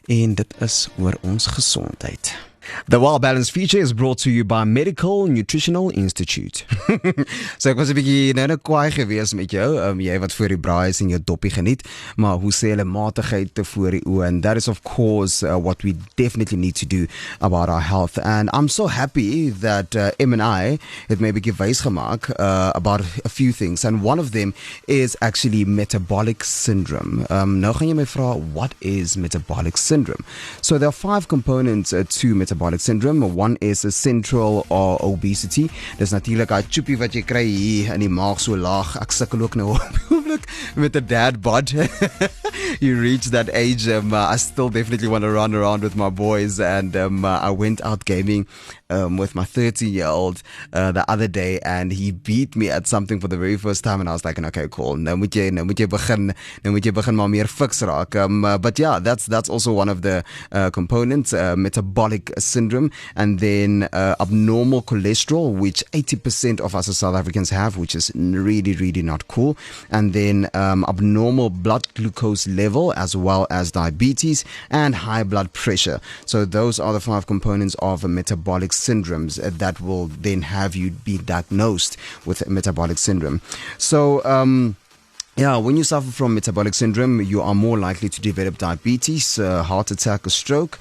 en dit is oor ons gesondheid. The Well Balanced feature is brought to you by Medical Nutritional Institute. So ek was 'n bietjie nou kwaai gewees met jou, jy wat voor die braai is en jou doppie geniet, maar hoe sê hulle matigheid te voor die oë, and that is of course what we definitely need to do about our health. And I'm so happy that M&I het maybe give wys gemaak about a few things, and one of them is actually metabolic syndrome. Nou gaan jy my vra, what is metabolic syndrome? So there are 5 components to metabolic syndrome. One is central obesity. Dis natuurlik 'n choopie wat jy kry hier in die maag so laag. Ek sukkel ook nou met 'n dad bod. You reach that age, I still definitely want to run around with my boys, and I went out gaming with my 13-year-old the other day, and he beat me at something for the very first time, and I was like, okay, cool, nou moet jy begin maar meer fiks raak. But yeah, that's also one of the components, metabolic syndrome. And then abnormal cholesterol, which 80% of us as South Africans have, which is really not cool. And then abnormal blood glucose level, as well as diabetes and high blood pressure. So those are the 5 components of metabolic syndromes that will then have you be diagnosed with metabolic syndrome. So yeah, when you suffer from metabolic syndrome, you are more likely to develop diabetes, heart attack, or stroke,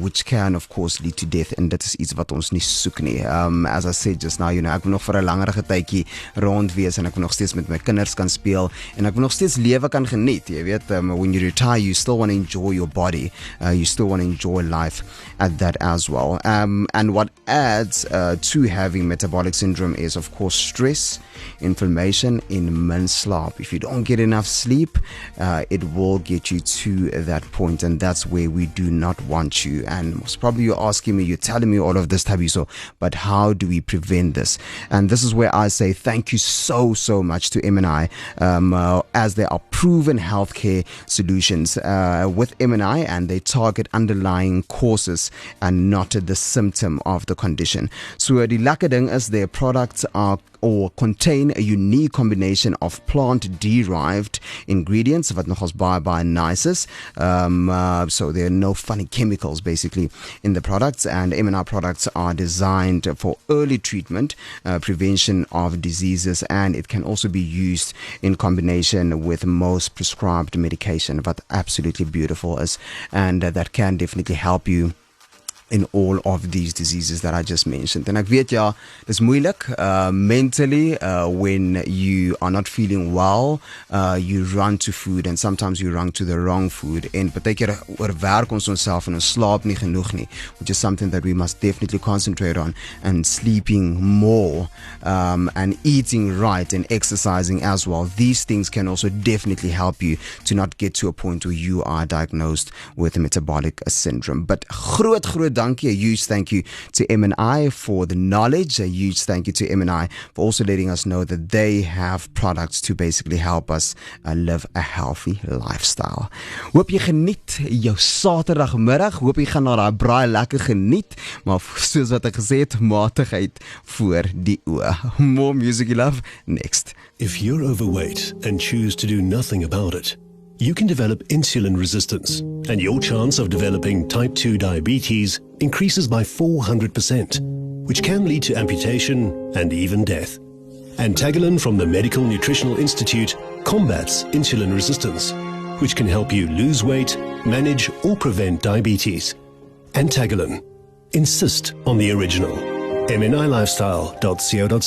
which can, of course, lead to death. And that is iets wat ons nie soek nie. As I said just now, ek wil nog vir 'n langerige tydjie rond wees, en ek wil nog steeds met my kinders kan speel, en ek wil nog steeds lewe kan geniet. Jy weet, when you retire, you still want to enjoy your body. You still want to enjoy life at that as well. And what adds to having metabolic syndrome is, of course, stress, inflammation, and min slaap. If you don't get enough sleep, it will get you to that point, and that's where we do not want you. And most probably you're asking me, you're telling me all of this, Thabiso, but how do we prevent this? And this is where I say thank you so much to M&I, as they are proven healthcare solutions with M&I, and they target underlying causes and not the symptom of the condition. So die lekker ding is their products are or contain a unique combination of plant-derived ingredients wat nogals baie nice is. So there are no funny chemicals basically in the products, and M&I products are designed for early treatment, prevention of diseases, and it can also be used in combination with most prescribed medication, what absolutely beautiful is, and that can definitely help you in all of these diseases that I just mentioned. En ek weet ja, dis moeilik mentally when you are not feeling well, you run to food, and sometimes you run to the wrong food, en partykeer oorwerk ons onsself en ons slaap nie genoeg nie, which is something that we must definitely concentrate on, and sleeping more, and eating right, and exercising as well. These things can also definitely help you to not get to a point where you are diagnosed with metabolic syndrome. But groot dankie, a huge thank you to M&I for the knowledge, a huge thank you to M&I for also letting us know that they have products to basically help us live a healthy lifestyle. Hoop jy geniet jou Saterdagmiddag, hoop jy gaan na daai braai lekker geniet, maar soos wat ek gesê het, matigheid voor die oë. More music you love, next. If you're overweight and choose to do nothing about it, you can develop insulin resistance, and your chance of developing type 2 diabetes increases by 400%, which can lead to amputation and even death. Antagalin from the Medical Nutritional Institute combats insulin resistance, which can help you lose weight, manage or prevent diabetes. Antagalin. Insist on the original. mnilifestyle.co.za